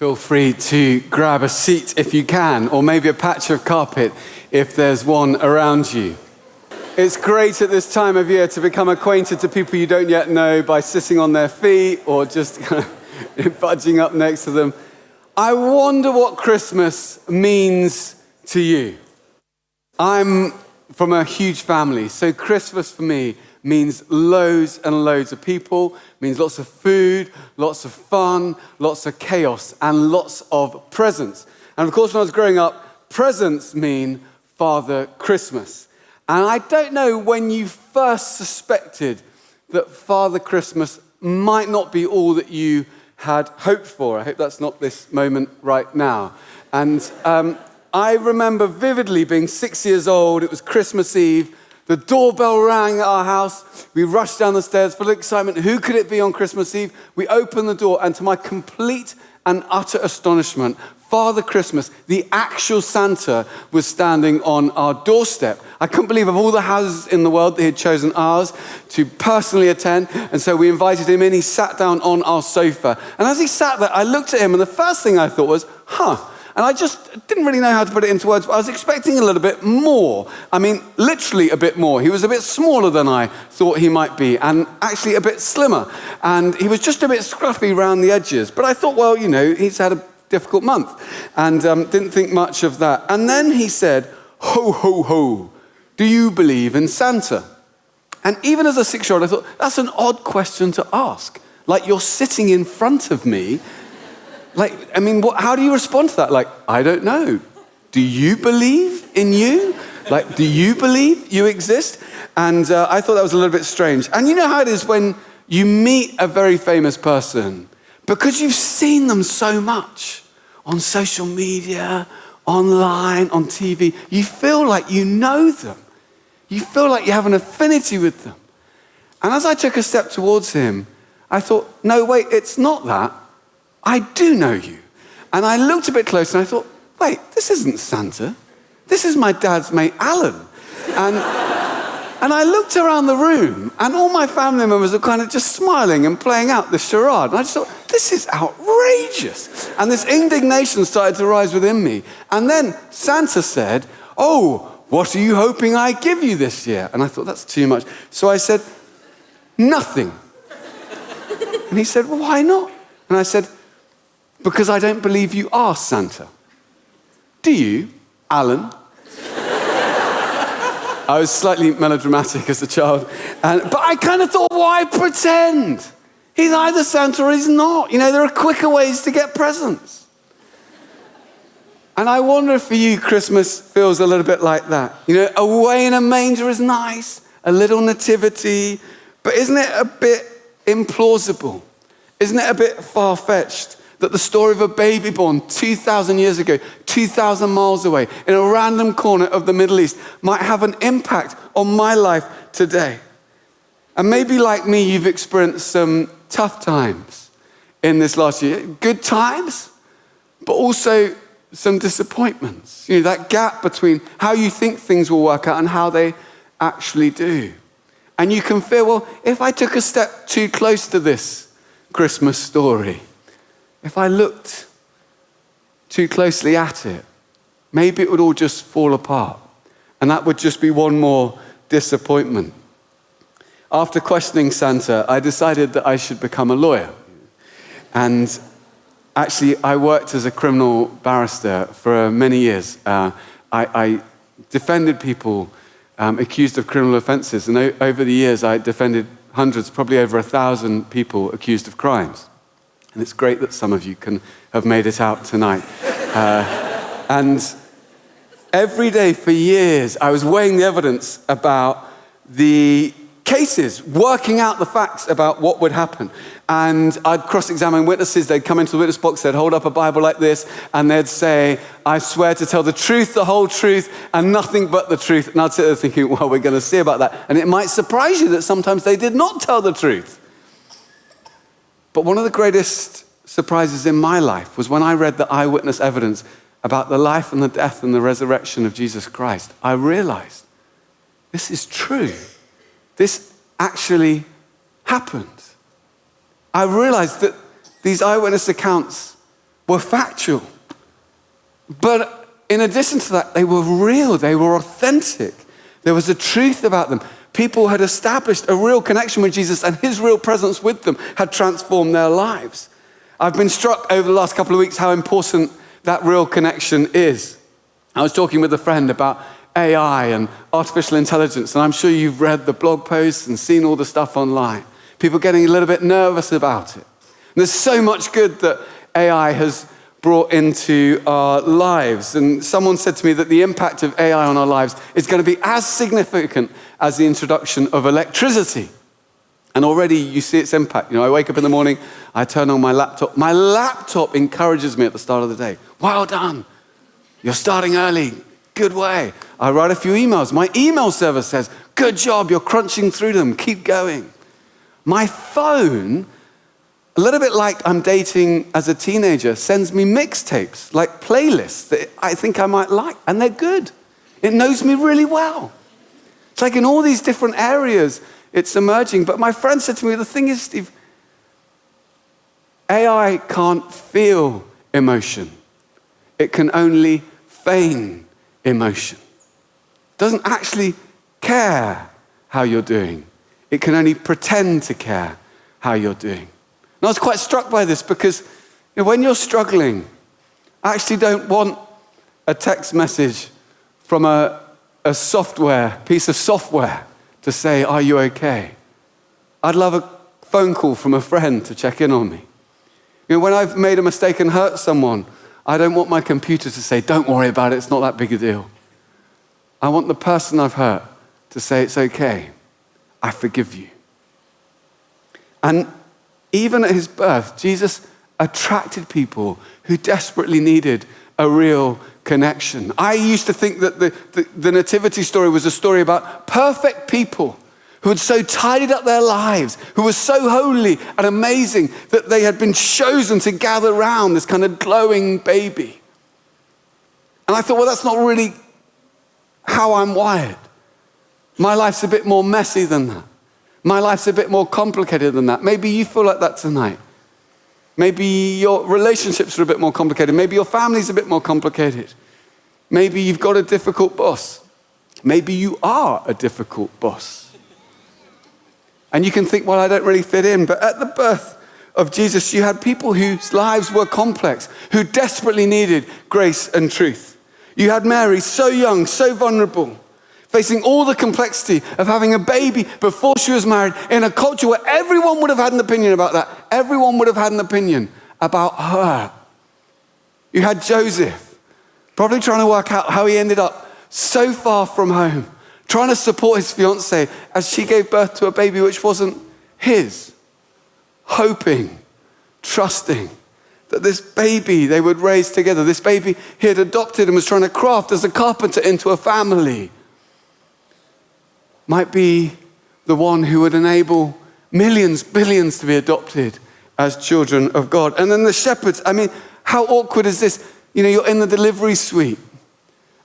Feel free to grab a seat if you can, or maybe a patch of carpet if there's one around you. It's great at this time of year to become acquainted to people you don't yet know by sitting on their feet or just kind of budging up next to them. I wonder what Christmas means to you. I'm from a huge family, so Christmas for me means loads and loads of people, means lots of food, lots of fun, lots of chaos, and lots of presents. And of course, when I was growing up, presents mean Father Christmas. And I don't know when you first suspected that Father Christmas might not be all that you had hoped for. I hope that's not this moment right now. And I remember vividly being 6 years old. It was Christmas Eve. The doorbell rang at our house. We rushed down the stairs full of excitement. Who could it be on Christmas Eve? We opened the door, and to my complete and utter astonishment, Father Christmas, the actual Santa, was standing on our doorstep. I couldn't believe of all the houses in the world that he had chosen ours to personally attend. And so we invited him in. He sat down on our sofa. And as he sat there, I looked at him, and the first thing I thought was, And I just didn't really know how to put it into words, but I was expecting a little bit more. I mean, literally a bit more. He was a bit smaller than I thought he might be, and actually a bit slimmer. And he was just a bit scruffy around the edges. But I thought, well, he's had a difficult month, and didn't think much of that. And then he said, "Ho, ho, ho, do you believe in Santa?" And even as a 6-year-old, I thought, that's an odd question to ask. Like, you're sitting in front of me. How do you respond to that? I don't know. Do you believe in you? Do you believe you exist? And I thought that was a little bit strange. And you know how it is when you meet a very famous person, because you've seen them so much on social media, online, on TV, you feel like you know them. You feel like you have an affinity with them. And as I took a step towards him, I thought, no, wait, it's not that. I do know you. And I looked a bit closer and I thought, wait, this isn't Santa. This is my dad's mate, Alan. And I looked around the room and all my family members were kind of just smiling and playing out the charade. And I just thought, this is outrageous. And this indignation started to rise within me. And then Santa said, "Oh, what are you hoping I give you this year?" And I thought, that's too much. So I said, "Nothing." And he said, "Well, why not?" And I said, "Because I don't believe you are Santa." "Do you, Alan?" I was slightly melodramatic as a child. But I kind of thought, why pretend? He's either Santa or he's not. There are quicker ways to get presents. And I wonder if for you, Christmas feels a little bit like that. Away in a manger is nice, a little nativity, but isn't it a bit implausible? Isn't it a bit far-fetched that the story of a baby born 2,000 years ago, 2,000 miles away, in a random corner of the Middle East, might have an impact on my life today? And maybe like me, you've experienced some tough times in this last year. Good times, but also some disappointments. That gap between how you think things will work out and how they actually do. And you can feel, well, if I took a step too close to this Christmas story, if I looked too closely at it, maybe it would all just fall apart. And that would just be one more disappointment. After questioning Santa, I decided that I should become a lawyer. And actually, I worked as a criminal barrister for many years. I defended people accused of criminal offenses. And over the years, I defended hundreds, probably over 1,000 people accused of crimes. And it's great that some of you can have made it out tonight. And every day for years, I was weighing the evidence about the cases, working out the facts about what would happen. And I'd cross-examine witnesses. They'd come into the witness box, they'd hold up a Bible like this, and they'd say, "I swear to tell the truth, the whole truth, and nothing but the truth." And I'd sit there thinking, well, we're going to see about that. And it might surprise you that sometimes they did not tell the truth. But one of the greatest surprises in my life was when I read the eyewitness evidence about the life and the death and the resurrection of Jesus Christ. I realized this is true. This actually happened. I realized that these eyewitness accounts were factual. But in addition to that, they were real, they were authentic. There was a truth about them. People had established a real connection with Jesus, and his real presence with them had transformed their lives. I've been struck over the last couple of weeks how important that real connection is. I was talking with a friend about AI and artificial intelligence, and I'm sure you've read the blog posts and seen all the stuff online. People getting a little bit nervous about it. And there's so much good that AI has brought into our lives. And someone said to me that the impact of AI on our lives is going to be as significant as the introduction of electricity. And already you see its impact. I wake up in the morning, I turn on my laptop. My laptop encourages me at the start of the day. Well done. You're starting early. Good way. I write a few emails. My email server says, good job, you're crunching through them. Keep going. My phone, a little bit like I'm dating as a teenager, sends me mixtapes, like playlists that I think I might like, and they're good. It knows me really well. It's like in all these different areas, it's emerging. But my friend said to me, the thing is, Steve, AI can't feel emotion. It can only feign emotion. It doesn't actually care how you're doing. It can only pretend to care how you're doing. And I was quite struck by this because when you're struggling, I actually don't want a text message from a piece of software to say, are you okay? I'd love a phone call from a friend to check in on me. When I've made a mistake and hurt someone, I don't want my computer to say, don't worry about it, it's not that big a deal. I want the person I've hurt to say, it's okay, I forgive you. And even at his birth, Jesus attracted people who desperately needed a real connection. I used to think that the nativity story was a story about perfect people who had so tidied up their lives, who were so holy and amazing that they had been chosen to gather around this kind of glowing baby. And I thought, well, that's not really how I'm wired. My life's a bit more messy than that. My life's a bit more complicated than that. Maybe you feel like that tonight. Maybe your relationships are a bit more complicated. Maybe your family's a bit more complicated. Maybe you've got a difficult boss. Maybe you are a difficult boss. And you can think, well, I don't really fit in. But at the birth of Jesus, you had people whose lives were complex, who desperately needed grace and truth. You had Mary, so young, so vulnerable, facing all the complexity of having a baby before she was married in a culture where everyone would have had an opinion about that. Everyone would have had an opinion about her. You had Joseph, probably trying to work out how he ended up so far from home, trying to support his fiancée as she gave birth to a baby which wasn't his, hoping, trusting that this baby they would raise together, this baby he had adopted and was trying to craft as a carpenter into a family, might be the one who would enable millions, billions to be adopted as children of God. And then the shepherds, how awkward is this? You're in the delivery suite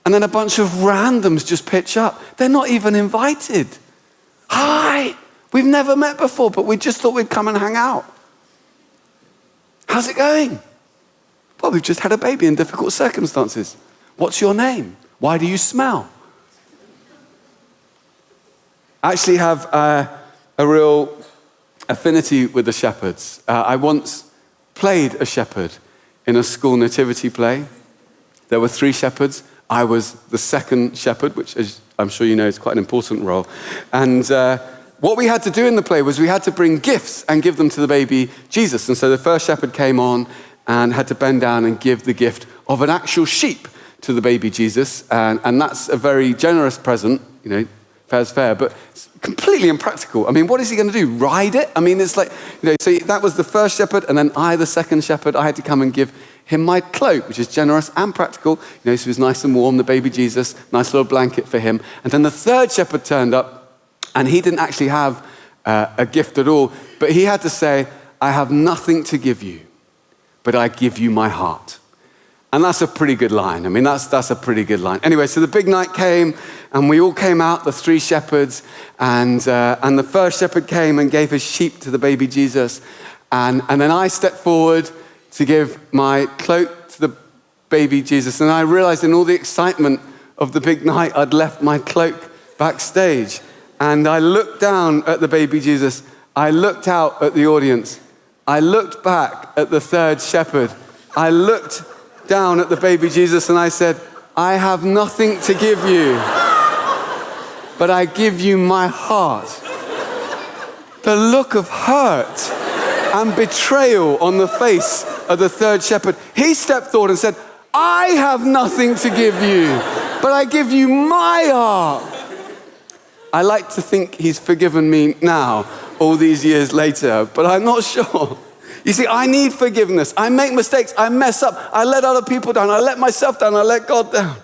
and then a bunch of randoms just pitch up. They're not even invited. Hi, we've never met before, but we just thought we'd come and hang out. How's it going? Well, we've just had a baby in difficult circumstances. What's your name? Why do you smell? I actually have a real affinity with the shepherds. I once played a shepherd in a school nativity play. There were 3 shepherds. I was the second shepherd, which, as I'm sure you know, is quite an important role. And what we had to do in the play was we had to bring gifts and give them to the baby Jesus. And so the first shepherd came on and had to bend down and give the gift of an actual sheep to the baby Jesus. And that's a very generous present, fair's fair, but it's completely impractical. What is he going to do? Ride it? It's like, so that was the first shepherd, and then I, the second shepherd, I had to come and give him my cloak, which is generous and practical. So he was nice and warm, the baby Jesus, nice little blanket for him. And then the third shepherd turned up, and he didn't actually have a gift at all, but he had to say, I have nothing to give you, but I give you my heart. And that's a pretty good line. That's a pretty good line. Anyway, so the big night came, and we all came out, the 3 shepherds, and the first shepherd came and gave his sheep to the baby Jesus. And then I stepped forward to give my cloak to the baby Jesus. And I realized in all the excitement of the big night, I'd left my cloak backstage. And I looked down at the baby Jesus. I looked out at the audience. I looked back at the third shepherd. I looked down at the baby Jesus and I said, I have nothing to give you, but I give you my heart. The look of hurt and betrayal on the face of the third shepherd. He stepped forward and said, I have nothing to give you, but I give you my heart. I like to think he's forgiven me now, all these years later, but I'm not sure. You see, I need forgiveness. I make mistakes. I mess up. I let other people down. I let myself down. I let God down.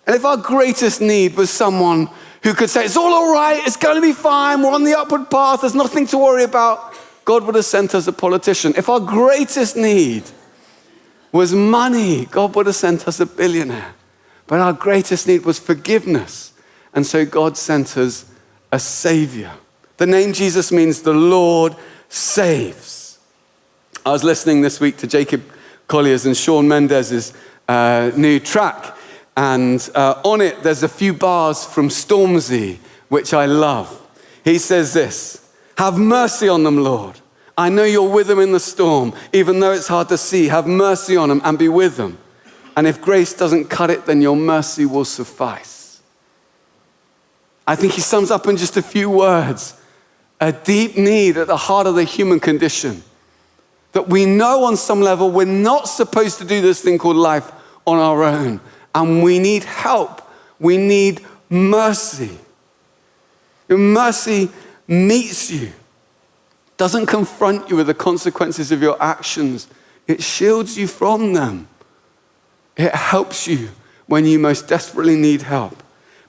And if our greatest need was someone who could say, it's all right, it's going to be fine, we're on the upward path, there's nothing to worry about, God would have sent us a politician. If our greatest need was money, God would have sent us a billionaire. But our greatest need was forgiveness. And so God sent us a savior. The name Jesus means the Lord saves. I was listening this week to Jacob Collier's and Shawn Mendes's new track. And on it, there's a few bars from Stormzy, which I love. He says this, have mercy on them, Lord. I know you're with them in the storm, even though it's hard to see. Have mercy on them and be with them. And if grace doesn't cut it, then your mercy will suffice. I think he sums up in just a few words, a deep need at the heart of the human condition. That we know on some level we're not supposed to do this thing called life on our own. And we need help. We need mercy. Your mercy meets you. Doesn't confront you with the consequences of your actions. It shields you from them. It helps you when you most desperately need help.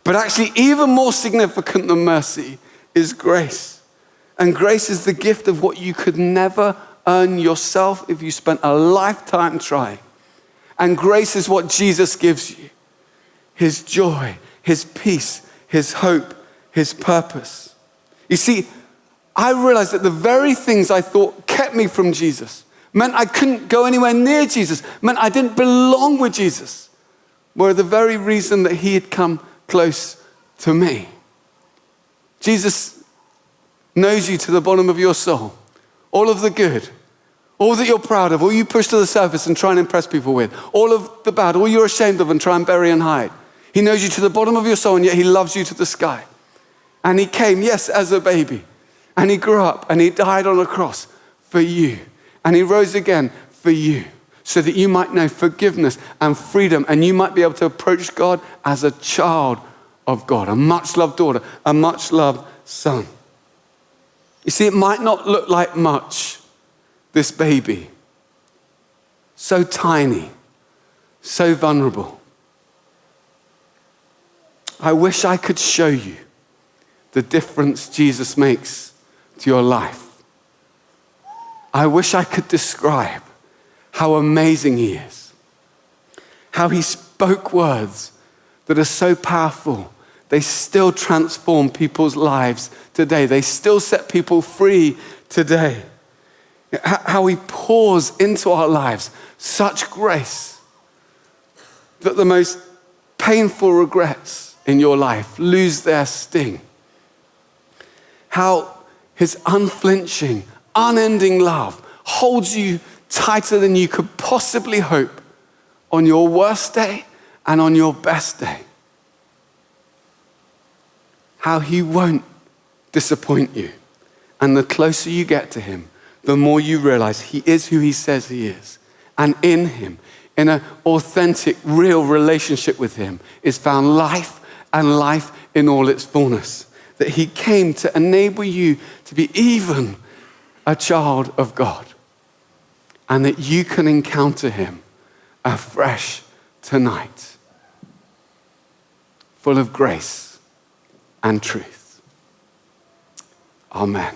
But actually, even more significant than mercy is grace. And grace is the gift of what you could never earn yourself if you spent a lifetime trying. And grace is what Jesus gives you. His joy, his peace, his hope, his purpose. You see, I realized that the very things I thought kept me from Jesus, meant I couldn't go anywhere near Jesus, meant I didn't belong with Jesus, were the very reason that he had come close to me. Jesus knows you to the bottom of your soul. All of the good, all that you're proud of, all you push to the surface and try and impress people with, all of the bad, all you're ashamed of and try and bury and hide. He knows you to the bottom of your soul, and yet he loves you to the sky. And he came, yes, as a baby. And he grew up and he died on a cross for you. And he rose again for you so that you might know forgiveness and freedom, and you might be able to approach God as a child of God, a much-loved daughter, a much-loved son. You see, it might not look like much, this baby, so tiny, so vulnerable. I wish I could show you the difference Jesus makes to your life. I wish I could describe how amazing he is, how he spoke words that are so powerful, they still transform people's lives today. They still set people free today. How he pours into our lives such grace that the most painful regrets in your life lose their sting. How his unflinching, unending love holds you tighter than you could possibly hope on your worst day and on your best day. How he won't disappoint you. And the closer you get to him, the more you realize he is who he says he is. And in him, in an authentic, real relationship with him, is found life, and life in all its fullness. That he came to enable you to be even a child of God. And that you can encounter him afresh tonight. Full of grace and truth. Amen.